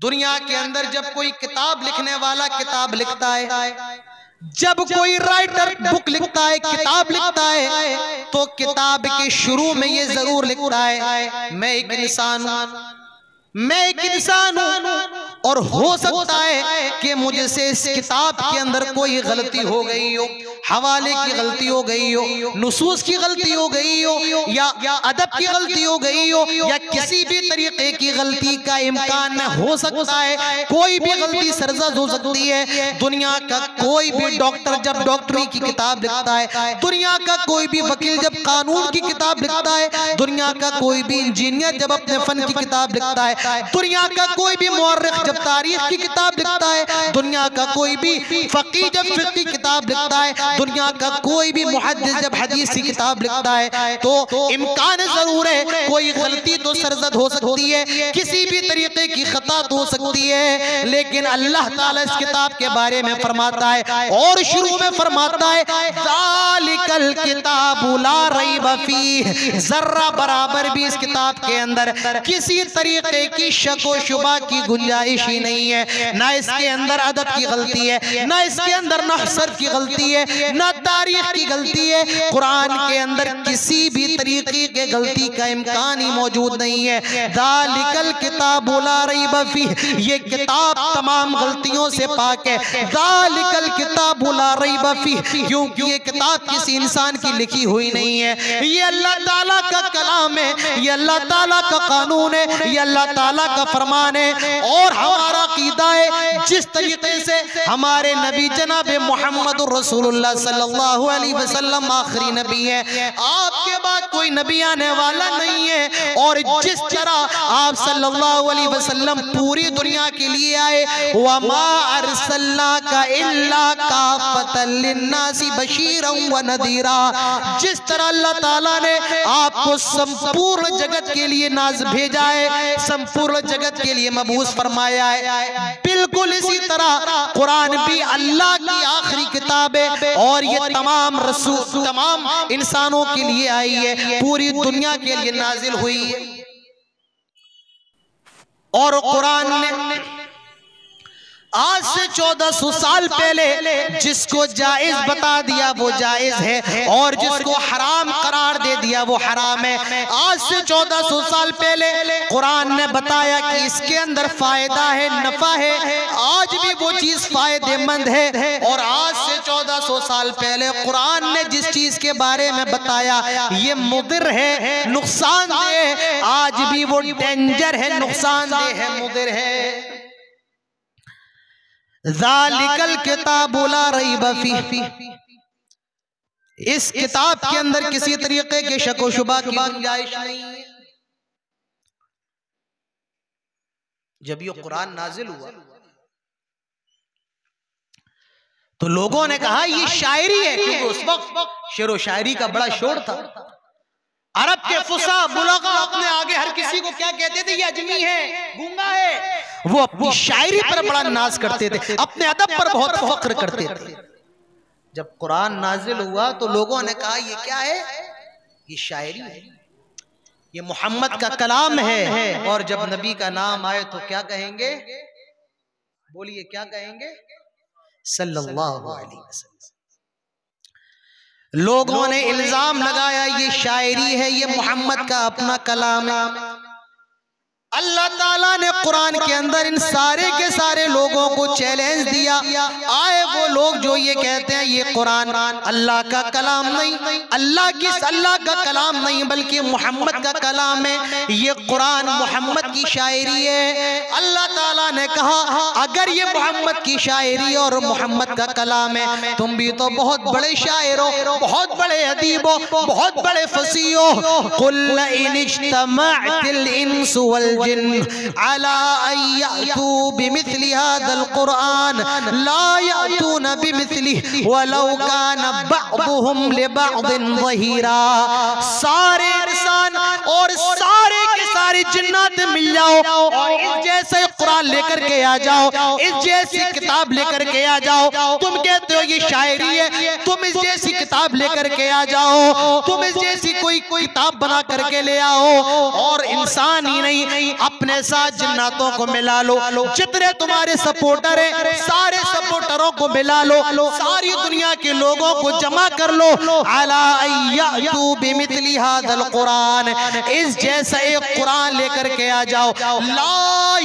दुनिया के अंदर जब कोई किताब लिखने वाला किताब लिखता है, जब कोई राइटर बुक लिखता है, किताब लिखता है, तो किताब के शुरू में ये जरूर लिखता है मैं एक इंसान हूं, मैं एक इंसान हूं, और हो सकता है कि मुझसे इस किताब के अंदर कोई गलती हो गई हो, हवाले की गलती हो गई हो, नुसूस की गलती हो गई हो, या अदब की गलती हो गई हो, या किसी भी तरीके की गलती का इम्कान में हो सकता है। कोई भी गलती सरजद हो सकती है। दुनिया का कोई भी डॉक्टर जब डॉक्टरी की किताब लिखता है, दुनिया का कोई भी वकील जब कानून की किताब लिखता है, दुनिया का कोई भी इंजीनियर जब अपने फन की किताब लिखता है, दुनिया का कोई भी मुअर्रिख जब तारीख की किताब लिखता है, दुनिया का कोई भी फकीह जब फिक़्ह की किताब लिखता है, दुनिया का कोई भी मुहद्दिस जब हदीस की किताब लिखता है, तो इम्कान जरूर है कोई गलती तो सरजद हो सकती है, किसी भी तरीके की खता तो हो सकती है। लेकिन अल्लाह ताला इस किताब के बारे में फरमाता है, और शुरू में फरमाता है ज़ालिकल किताबु ला रैब फीह, जर्रा बराबर भी इस किताब के अंदर किसी तरीके की शक व शुबा की गुंजाइश ही नहीं है। ना इसके अंदर अदब की गलती है, ना इसके अंदर नहसर की गलती है, ना तारीख की गलती है। कुरान के अंदर किसी भी तरीके के गलती का इम्कान ही मौजूद नहीं है। ज़ालिकल किताबु ला रैब फीह, ये किताब तमाम गलतियों से पाक है। ज़ालिकल किताबु ला रैब फीह, क्योंकि ये किताब किसी इंसान की लिखी हुई नहीं है, ये अल्लाह ताला का कलाम है, ये अल्लाह ताला का कानून है, ये अल्लाह ताला का फरमान है। और हमारा अकीदा है जिस तरीके से हमारे नबी जनाब मोहम्मद रसूलुल्लाह सल्लल्लाहु अलैहि वसल्लम आखिरी नबी है, आपके बाद कोई नबी आने वाला नहीं है, और जिस तरह आप सल्लल्लाहु अलैहि वसल्लम पूरी दुनिया के लिए आए, वमा अरसलनाका इल्ला काफतल लिन्नासी बशीरन व नदीरा, जिस तरह अल्लाह ताला ने आपको संपूर्ण जगत के लिए नाज भेजा है, संपूर्ण जगत के लिए मबूस फरमाया है, बिल्कुल इसी तरह कुरान भी अल्लाह की आखिरी किताब है, और ये तमाम रसूल तमाम इंसानों के लिए आई है, पूरी दुनिया के लिए नाजिल हुई है। और कुरान ने आज से 1400 साल पहले जिसको जायज बता दिया वो जायज है, और जिसको हराम करार दे दिया वो हराम है। आज से 1400 साल पहले कुरान ने बताया कि इसके अंदर फायदा है, नफा है, आज भी वो चीज फायदेमंद है। और आज से 1400 साल पहले कुरान ने जिस चीज के बारे में बताया ये मुदिर है, नुकसानदेह है, आज भी वो डेंजर है, नुकसानदेह है, मुदिर है। ज़ालिकल किताबु ला रैब फीह, इस किताब के अंदर किसी तरीके के शक व शुबा की गुंजाइश नहीं है। जब ये कुरान नाजिल हुआ तो लोगों ने कहा ये शायरी है, क्योंकि उस वक्त शेर व शायरी का बड़ा शोर था। अरब के फुसा बुलगा अपने आगे हर किसी को क्या कहते थे, ये अजमी है, गूंगा है। वो अपनी शायरी पर बड़ा नाज करते थे, अपने अदब पर बहुत फख्र करते थे। जब कुरान नाजिल हुआ तो लोगों ने कहा ये क्या है, ये शायरी है, ये मोहम्मद का कलाम है। और जब नबी का नाम आए तो क्या कहेंगे, बोलिए क्या कहेंगे, सल्लल्लाहु अलैहि वसल्लम। लोगों ने इल्जाम लगाया ये शायरी है, ये मोहम्मद का अपना कलाम है। अल्लाह ताला ने कुरान के अंदर इन सारे के सारे लोगों को चैलेंज दिया। आए वो लोग जो ये कहते हैं ये कुरान अल्लाह का कलाम नहीं, अल्लाह का कलाम नहीं बल्कि मोहम्मद का कलाम है, ये कुरान मोहम्मद की शायरी है। अल्लाह ताला ने कहा अगर ये मोहम्मद की शायरी और मोहम्मद का कलाम है, तुम भी तो बहुत बड़े शायर हो, बहुत बड़े अदीब हो, बहुत बड़े फसीह हो। कुल इन इज्तमअतिल इंसु वल जिन्न अला अन यअतू बिमिथलि हाज़ल कुरान ला यअतून बिमिथलिहि वलौ कान बअदुहुम लिबअदिन ज़हीरा। सारे इंसान और सारे के सारे जिन्नात मिल जाओ और इस जैसे कुरान कुरान लेकर के आ जाओ, इस जैसी किताब लेकर के आ जाओ। तुम कहते हो ये शायरी है, तुम इस जैसी किताब लेकर के आ जाओ, तुम इस जैसी कोई किताब बना करके ले आओ, और इंसान ही नहीं अपने साथ जिन्नातों को मिला लो। जितने तुम्हारे सपोर्टर हैं सारे सपोर्टरों को मिला लो, सारी दुनिया के लोगों को जमा कर लो। अला अय्यतू बिमिथली हादल कुरान, इस जैसा एक कुरान लेकर के आ जाओ। ला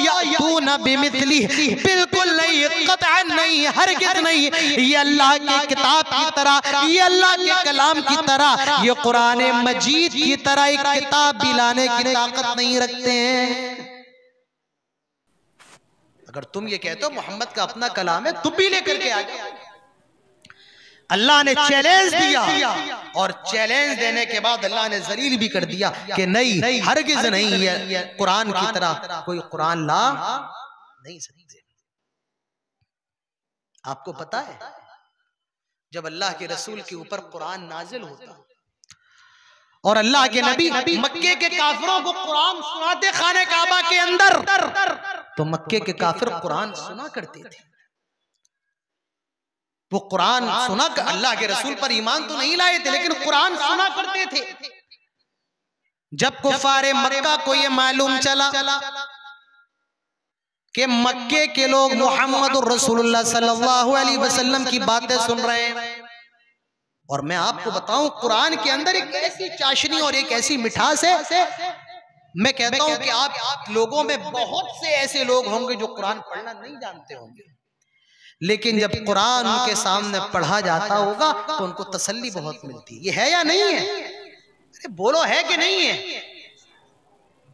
यअतूना बिमिथली, बिल्कुल नहीं, कतअन नहीं, हरगिज़ नहीं। ये अल्लाह की किताब की तरह, ये अल्लाह के कलाम की तरह, ये कुरान मजीद की तरह एक किताब भी लाने की ताकत नहीं रखते हैं। अगर तुम ये कहते हो मोहम्मद का अपना कलाम है, तुम भी लेकर के आ जाओ। अल्लाह ने चैलेंज दिया, और चैलेंज देने के बाद अल्लाह ने जलील भी कर दिया कि नहीं, हरगिज़ नहीं, ये कुरान की तरह कोई कुरान ला नहीं सकते। आपको पता है जब अल्लाह के रसूल के ऊपर कुरान नाजिल होता और अल्लाह के नबी मक्के के काफिरों को कुरान सुनाते खाने काबा के अंदर, तो मक्के के काफिर कुरान सुना करते थे। वो कुरान सुना, अल्लाह के रसूल पर ईमान तो नहीं लाए थे, लेकिन कुरान सुना करते थे। जब कुफारे मक्का को ये मालूम चला कि मक्के के लोग मोहम्मद रसूलुल्लाह सल्लल्लाहु अलैहि वसल्लम की बातें सुन रहे हैं, और मैं आपको बताऊं कुरान के अंदर एक ऐसी चाशनी और एक ऐसी मिठास है, मैं कहता हूं कि आप लोगों में बहुत से ऐसे लोग होंगे जो कुरान पढ़ना नहीं जानते होंगे, लेकिन जब कुरान उनके सामने पढ़ा जाता होगा तो उनको तसल्ली बहुत मिलती है। ये है या नहीं है? अरे बोलो, है कि नहीं है?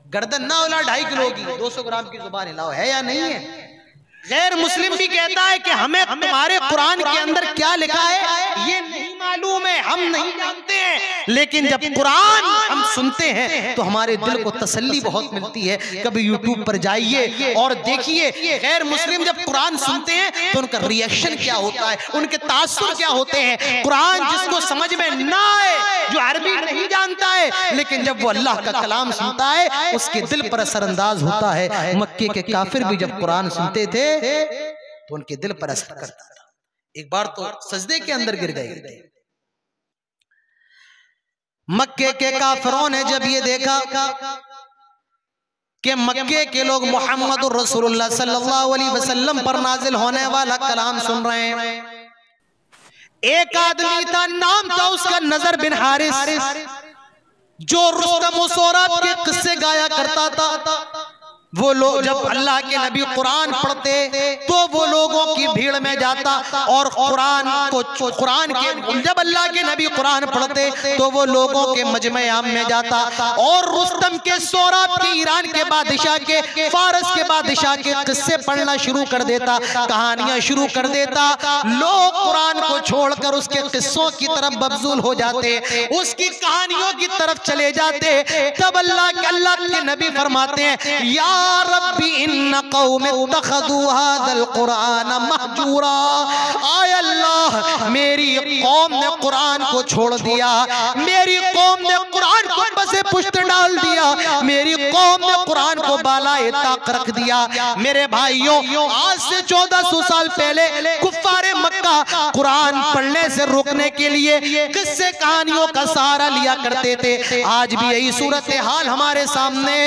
गर्दन ना उला 2.5 किलो की, 200 ग्राम की जुबान हिलाओ, है या नहीं है? गैर मुस्लिम भी कहता है कि हमें तुम्हारे कुरान के अंदर क्या लिखा है ये नहीं मालूम है, हम नहीं जानते हैं, लेकिन जब कुरान हम सुनते हैं तो हमारे दिल को तसल्ली बहुत मिलती है। कभी यूट्यूब पर जाइए और देखिए गैर मुस्लिम जब कुरान सुनते हैं तो उनका रिएक्शन क्या होता है, उनके तासुर क्या होते हैं। कुरान जिसको समझ में ना आए, जो अरबी नहीं जानता है, लेकिन जब वो अल्लाह का कलाम सुनता है उसके दिल पर असरअंदाज होता है। मक्के के काफिर भी जब कुरान सुनते थे तो उनके दिल पर असर करता था। एक बार तो सजदे के अंदर गिर गए थे। मक्के के काफिरों ने जब ये देखा कि मक्के के लोग मोहम्मद रसूलुल्लाह सल्लल्लाहु अलैहि वसल्लम पर नाजिल होने वाला कलाम सुन रहे हैं, एक आदमी था, नाम था उसका नजर बिन हारिस, जो रुस्तम और सोराब के किस्से गाया करता था। वो लोग जब अल्लाह के नबी कुरान पढ़ते तो वो लोगों की भीड़ में जाता और कुरान के जब अल्लाह के नबी कुरान पढ़ते तो वो लोगों के मजमे आम में जाता और रुस्तम के, सोराब के, ईरान के बादशाह के, फारस के बादशाह के किस्से पढ़ना शुरू कर देता, कहानियां शुरू कर देता। लोग कुरान को छोड़कर उसके किस्सों की तरफ मबजूल हो जाते, उसकी कहानियों की तरफ चले जाते। तब अल्लाह के नबी फरमाते हैं, या रब्बी इन्न कौम इत्तखज़ू हाज़ल कुरान महजूरा, आय अल्लाह मेरी कौम ने कुरान को छोड़ दिया, मेरी कौम ने कुरान को बसे पुश्त डाल दिया, मेरी कौम ने कुरान को बालाए ताक रख दिया। मेरे भाइयों, आज से 1400 साल पहले कुफ्फारे मक्का कुरान पढ़ने से रोकने के लिए किस्से कहानियों का सहारा लिया करते थे। आज भी यही सूरत हाल हमारे सामने,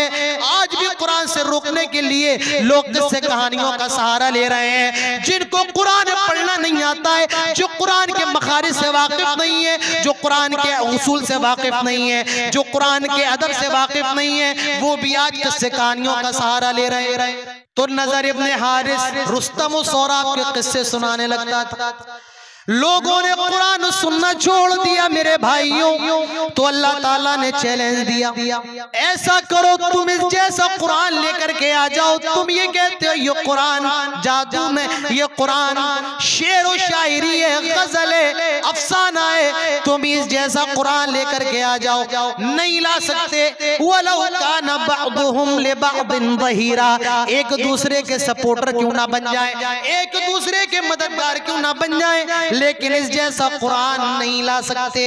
आज भी कुरान से रोकने के लिए लोग किस्से कहानियों का सहारा ले रहे हैं। जिनको कुरान पढ़ना नहीं आता है, जो कुरान के मखारिज से वाकिफ नहीं है, जो कुरान के उसूल से वाकिफ नहीं है, जो कुरान के अदब से वाकिफ नहीं है, वो भी आज किस्से कहानियों का सहारा ले रहे हैं। तो नजर इब्ने हारिस रुस्तम और सोराब के किस्से सुनाने लगता था। लोगों ने कुरान सुनना छोड़ दिया मेरे भाइयों। तो अल्लाह ताला ने चैलेंज दिया, ऐसा करो तुम इस जैसा कुरान लेकर के आ जाओ। तुम ये कहते हो ये कुरान जादू में, ये कुरान शेर व शायरी है, गजल है, अफसाना है, तुम इस जैसा कुरान लेकर के आ जाओ। नहीं ला सकते। वलौ काना बअदुहुम लिबअदिन ज़हीरा, एक दूसरे के सपोर्टर क्यों ना बन जाए, एक दूसरे के मददगार क्यों ना बन जाए, लेकिन इस जैसा कुरान नहीं ला सकते।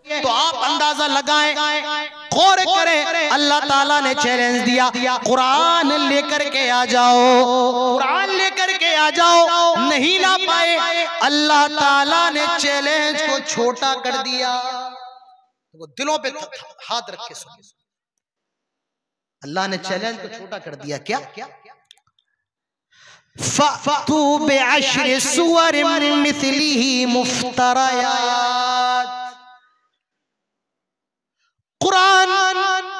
तो आप अंदाजा लगाएं, गौर करें, अल्लाह ताला ने चैलेंज दिया, कुरान लेकर के आ जाओ, कुरान लेकर के आ जाओ, नहीं ला पाए, अल्लाह ताला ने चैलेंज को छोटा कर दिया। वो दिलों पे हाथ रख के सुनो, अल्लाह ने चैलेंज को छोटा कर दिया। क्या? फ़अतू बिअश्रि सुवरिन मिस्लिही मुफ्तरयात। कुरान,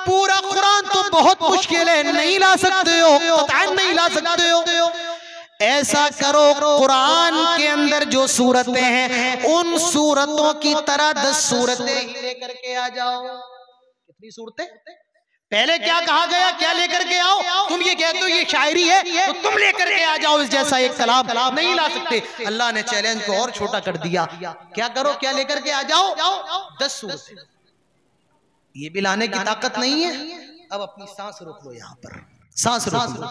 पूरा कुरान तो बहुत मुश्किल है, नहीं ला सकते हो, कतई नहीं ला सकते हो। ऐसा करो, कुरान के अंदर जो सूरतें हैं उन सूरतों की तरह 10 सूरतें लेकर के आ जाओ। कितनी सूरतें? पहले क्या कहा गया, क्या लेकर के आओ? तुम ये कहते हो ये शायरी है, तो तुम लेकर के आ जाओ इस जैसा एक कलाम। नहीं ला सकते। अल्लाह ने चैलेंज को और छोटा कर दिया। क्या करो, क्या लेकर के आ जाओ? 10 सूरतें। ये भी लाने की ताकत नहीं है। अब अपनी सांस रोक लो, यहां पर सांस रोक लो।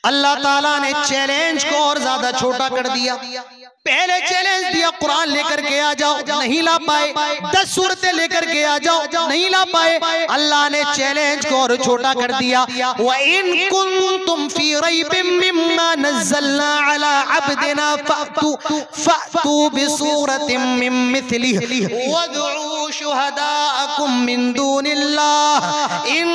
अल्लाह ताला ने चैलेंज को और ज्यादा छोटा कर दिया। पहले चैलेंज दिया, कुरान लेकर के आ जाओ, नहीं ला पाए। 10 सूरतें लेकर के आ जाओ, नहीं ला पाए। अल्लाह ने चैलेंज को और छोटा कर दिया। व इन कुंतुम फी रैबिम मिम्मा नज़्ज़लना अला अब्दिना फ़अतू बिसूरतिम मिन मिस्लिही वदऊ शुहदाअकुम मिन दूनिल्लाह इन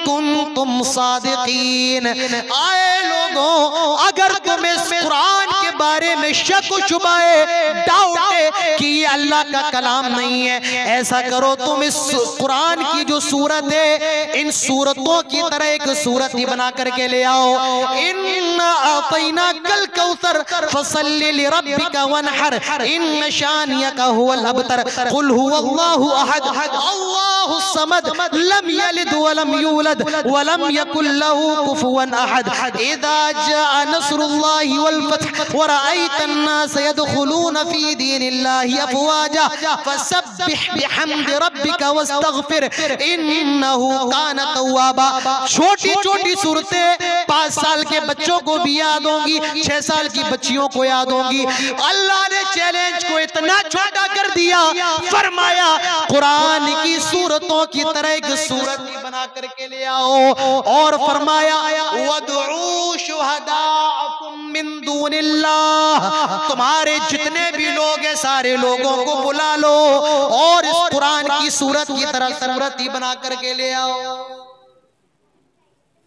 कुंतुम सादिकीन। आए लोगों, अगर तुम्हें इस कुरान के बारे में शक शुबा है, डाउट है कि ये अल्लाह का कलाम नहीं है, ऐसा करो, तुम इस कुरान की जो सूरत है इन सूरतों की तरह एक सूरत ही बना करके ले आओ। इन्ना आतैना कल कौसर फसल्लि लिरब्बिका वनहर इन शानियका हुवल अबतर कुल हुवल्लाहु अहद अल्लाहुस समद लम यलिद वलम यूलद वलम यकुल लहू कुफुवन अहद। इज़ा जाअ नस्रुल्लाहि वल फत्ह व रअयतन नास यदखुलून फी दीनिल्लाहि अफवाजा फसब्बिह बिहम्दि रब्बिका वस्तगफिर इन्नहु कान तव्वाबा। छोटी छोटी सूरतें 5 साल के बच्चों को भी याद होंगी, 6 साल की बच्चियों को याद होंगी। अल्लाह ने चैलेंज को इतना छोटा कर दिया, फरमाया कुरान की सूरतों की तरह एक सूरत ही बना करके ले आओ, और फरमाया वदऊ शुहदाअकुम मिन दूनिल्लाह, तुम्हारे जितने भी लोग हैं सारे लोगों को बुला लो और इस कुरान की सूरत की तरह सूरत ही बना करके ले आओ।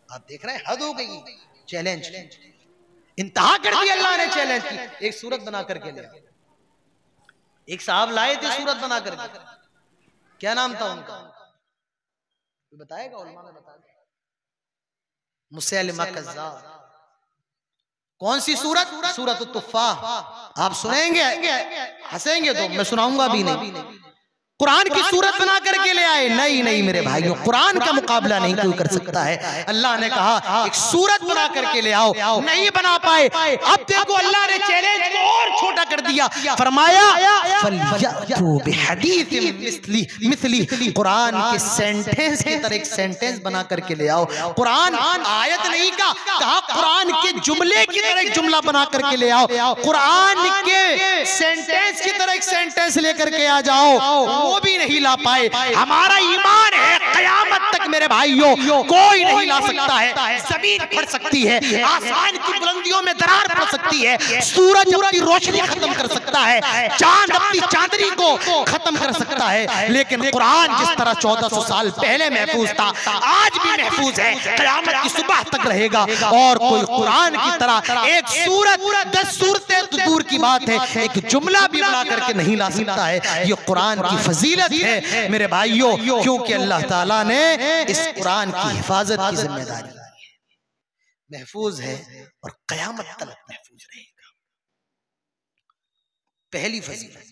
आप देख रहे हैं, हद हो गई। चैलेंज इंतहा कर दी अल्लाह ने चैलेंज की। एक सूरत बना करके ले आओ। एक साहब लाए थे सूरत बना करके, क्या नाम था उनका? बताएगा? उलमा में बता दे। मुसैलिमा कज़्ज़ाब। कौन सी सूरत? सूरत तुफ़ाह। आप सुनेंगे, हंसेंगे तो मैं सुनाऊंगा भी नहीं। कुरान की सूरत बना करके ले आए। नहीं नहीं मेरे भाइयों, कुरान का मुकाबला नहीं कोई कर सकता है। अल्लाह ने कहा एक सूरत बना करके ले आओ, नहीं बना पाए। अब देखो अल्लाह ने चैलेंज को और छोटा कर दिया, फरमाया फलयतू बिहदीसिन मिस्ली, कुरान के सेंटेंस की तरह एक सेंटेंस बना करके ले आओ। कुरान आयत नहीं कहा कुरान के जुमले की तरह एक जुमला बना करके ले आओ। कुरान के सेंटेंस की तरह एक सेंटेंस लेकर के आ जाओ, वो भी नहीं ला पाए। हमारा ईमान है कयामत तक मेरे भाइयों कोई नहीं ला सकता है। जमीन फट सकती है, आसमान की बुलंदियों में दरार पड़ सकती है, सूरज अपनी रोशनी खत्म कर सकता है, चांद अपनी चांदनी को खत्म कर सकता है, लेकिन कुरान जिस तरह 1400 साल पहले महफूज था आज भी महफूज है, कयामत की सुबह तक रहेगा। और कोई कुरान की तरह एक सूरत 10 सूरतें तो दूर की बात है, एक जुमला भी बना करके नहीं ला सकता है। ये कुरान की फजीलत है मेरे भाइयों, क्योंकि अल्लाह ताला ने इस कुरान की हिफाजत की जिम्मेदारी ली है, महफूज है और कयामत तक महफूज रहेगा। पहली फजीलत।